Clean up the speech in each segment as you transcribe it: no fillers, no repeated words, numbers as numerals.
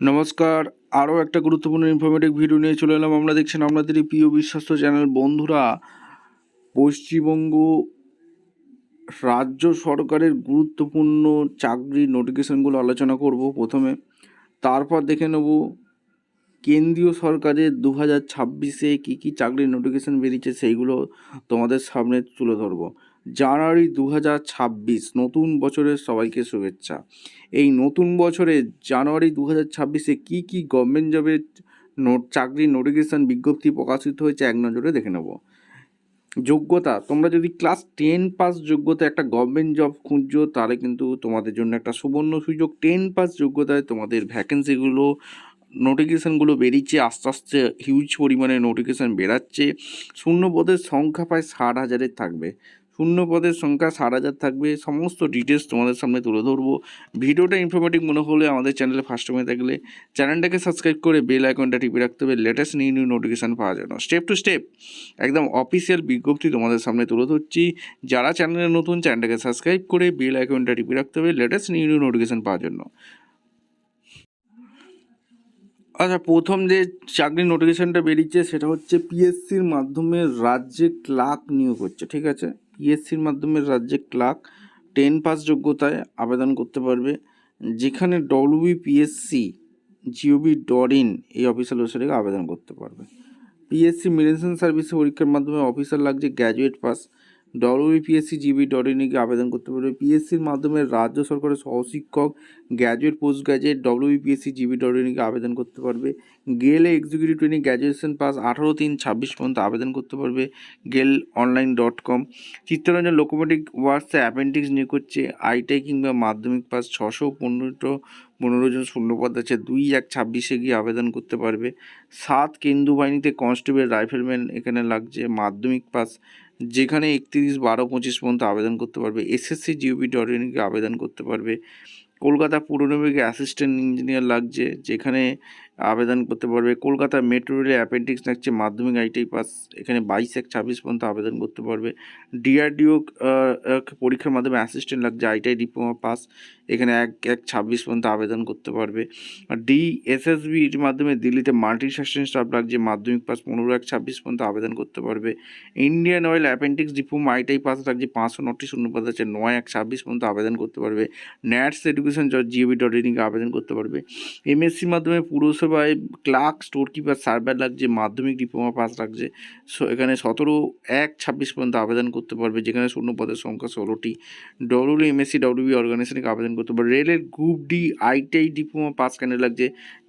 নমস্কার, আরও একটা গুরুত্বপূর্ণ ইনফরমেটিভ ভিডিও নিয়ে চলে এলাম। আমরা দেখছেন আপনাদের এই প্রিয় বিশ্বস্ত চ্যানেল। বন্ধুরা, পশ্চিমবঙ্গ রাজ্য সরকারের গুরুত্বপূর্ণ চাকরির নোটিফিকেশনগুলো আলোচনা করব প্রথমে, তারপর দেখে নেব কেন্দ্রীয় সরকারের 2026-এ কী কী চাকরির নোটিফিকেশন বেরিয়েছে সেইগুলো তোমাদের সামনে তুলে ধরবো। জানুয়ারি 2026 নতুন বছরের সবাইকে শুভেচ্ছা। এই নতুন বছরে জানুয়ারি 2026-এ কী কী গভর্নমেন্ট জবের চাকরির নোটিফিকেশান বিজ্ঞপ্তি প্রকাশিত হয়েছে এক নজরে দেখে নেব। যোগ্যতা, তোমরা যদি ক্লাস 10 পাস যোগ্যতা একটা গভর্নমেন্ট জব খুঁজছো তাহলে কিন্তু তোমাদের জন্য একটা সুবর্ণ সুযোগ। 10 পাস যোগ্যতায় তোমাদের ভ্যাকেন্সিগুলো নোটিফিকেশানগুলো বেরিয়েছে, আস্তে আস্তে হিউজ পরিমাণে নোটিফিকেশান বেরাচ্ছে। শূন্য পদের সংখ্যা প্রায় 60,000-এর থাকবে। শূন্য পদের সংখ্যা 60,000 থাকবে। সমস্ত ডিটেলস তোমাদের সামনে তুলে ধরবো। ভিডিওটা ইনফরমেটিভ মনে হলে আমাদের চ্যানেলে ফার্স্ট টাইমে থাকলে চ্যানেলটাকে সাবস্ক্রাইব করে বেল আইকনটা টিপে রাখতে হবে লেটেস্ট নিউ নোটিফিকেশান পাওয়ার জন্য। স্টেপ টু স্টেপ একদম অফিসিয়াল বিজ্ঞপ্তি তোমাদের সামনে তুলে ধরছি। যারা চ্যানেলে নতুন, চ্যানেলটাকে সাবস্ক্রাইব করে বেল আইকনটা টিপে রাখতে হবে লেটেস্ট নিউ নোটিফিকেশান পাওয়ার জন্য। আচ্ছা, প্রথম যে চাকরির নোটিফিকেশানটা বেরিয়েছে সেটা হচ্ছে পিএসসির মাধ্যমে রাজ্যে ক্লার্ক নিয়োগ হচ্ছে। ঠিক আছে, পিএসসির মাধ্যমে রাজ্যে ক্লার্ক 10 পাস যোগ্যতায় আবেদন করতে পারবে, যেখানে WBPSC gov.in এই অফিসিয়াল ওয়েবসাইটে আবেদন করতে পারবে। পিএসসি মিলিটেশন সার্ভিসে পরীক্ষার মাধ্যমে অফিসার লাগছে গ্র্যাজুয়েট পাস। WBPSC gov.in আবেদন করতে পারবে। পিএসসির মাধ্যমে রাজ্য সরকারের সহশিক্ষক graduate post graduate WBPSC gov.in আবেদন করতে পারবে। গেলে এক্সিকিউটিভ ট্রেনিং গ্র্যাজুয়েশন পাস 18/3/26 পর্যন্ত আবেদন করতে পারবে GAIL-online.com। চিত্তরঞ্জন লোকোমোটিভ ওয়ার্কসে অ্যাপেন্ডিক্স নিয়োগ করছে। আইটিআই কিংবা মাধ্যমিক পাস 615 জন শূন্যপদ আছে। 2/1/26 গিয়ে আবেদন করতে পারবে। 7 কেন্দ্র বাহিনীতে কনস্টেবল রাইফেলম্যান এখানে লাগছে মাধ্যমিক পাস, যেখানে 31/12/25 পর্যন্ত আবেদন করতে পারবে। SSC gov.in আবেদন করতে পারবে। কলকাতা পুর নিগমে অ্যাসিস্ট্যান্ট ইঞ্জিনিয়ার লাগছে, যেখানে আবেদন করতে পারবে। কলকাতা মেট্রো রেলে অ্যাপেন্ডিক্স লাগছে মাধ্যমিক আইটিআই পাস, এখানে 22/1/26 পর্যন্ত আবেদন করতে পারবে। DRDO পরীক্ষার মাধ্যমে অ্যাসিস্ট্যান্ট লাগছে আইটিআই ডিপ্লোমা পাস, এখানে 1/1/26 পর্যন্ত আবেদন করতে পারবে। আর DSSB এর মাধ্যমে দিল্লিতে মাল্টি সেকশন স্টাফ লাগছে মাধ্যমিক পাস, 15/1/26 পর্যন্ত আবেদন করতে পারবে। Indian oil appendix diploma ITI pass লাগছে 509টি শূন্যপদ আছে, 9/1/26 পর্যন্ত আবেদন করতে পারবে। ন্যাটস এডুকেশন gov.in আবেদন করতে পারবে। MSCর মাধ্যমে পুরসভায় ক্লার্ক স্টোর কিপার সার্ভার লাগছে মাধ্যমিক ডিপ্লোমা পাস লাগছে, এখানে 17/1/26 পর্যন্ত আবেদন করতে পারবে, যেখানে শূন্য পদের সংখ্যা 16টি। WMSC WB অর্গানাইজেশনকে আবেদন করতে পারবে। রেলের group D ITI diploma pass কেন লাগছে,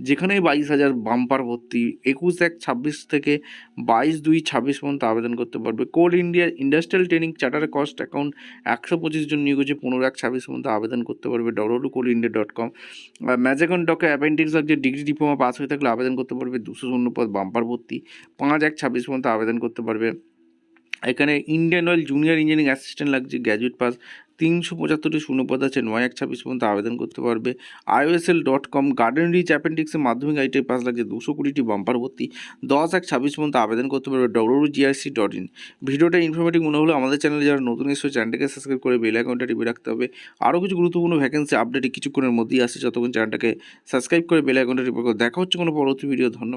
যেখানে 22,000 বাম্পার ভর্তি। 21/1/26 থেকে 22/2/26 পর্যন্ত আবেদন করতে পারবে। Coal India industrial training charter cost account 125 জন নিয়োগ হচ্ছে, 15/1/26 পর্যন্ত আবেদন করতে পারবে www.coalindia.com। ম্যাজাগন ডকে অ্যাপেন্ডিক্স লাগছে, ডিগ্রি ডিপ্লোমা পাস হয়ে থাকলে আবেদন করতে পারবে। 200 শূন্যপদ বাম্পার ভর্তি, 5/1/26 পর্যন্ত আবেদন করতে পারবে। এখানে Indian oil junior engineering assistant লাগছে গ্র্যাজুয়েট পাস, 375টি শূন্যপদ আছে, 9/1/26 পর্যন্ত আবেদন করতে পারবে। IOSL.com গার্ডেন রিচ অ্যাপেন্ডিক্সে মাধ্যমিক আইটিআই পাস লাগছে, 220টি বাম্পার ভর্তি, 10/1/26 পর্যন্ত আবেদন করতে পারবে www.grc.in। ভিডিওটা ইনফরমেটিভ মনে হলে আমাদের চ্যানেলে যারা নতুন এসেছে চ্যানেলটাকে সাবস্ক্রাইব করে বেল আইকনটা টিপে রাখতে হবে। আরও কিছু গুরুত্বপূর্ণ ভ্যাকেন্সি আপডেট কিছুক্ষণের মধ্যেই আসছে, যতক্ষণ চ্যানেলটাকে সাবস্ক্রাইব করে বেল আইকনটা টিপে দেখা হচ্ছে কোনো পরবর্তী ভিডিও। ধন্যবাদ।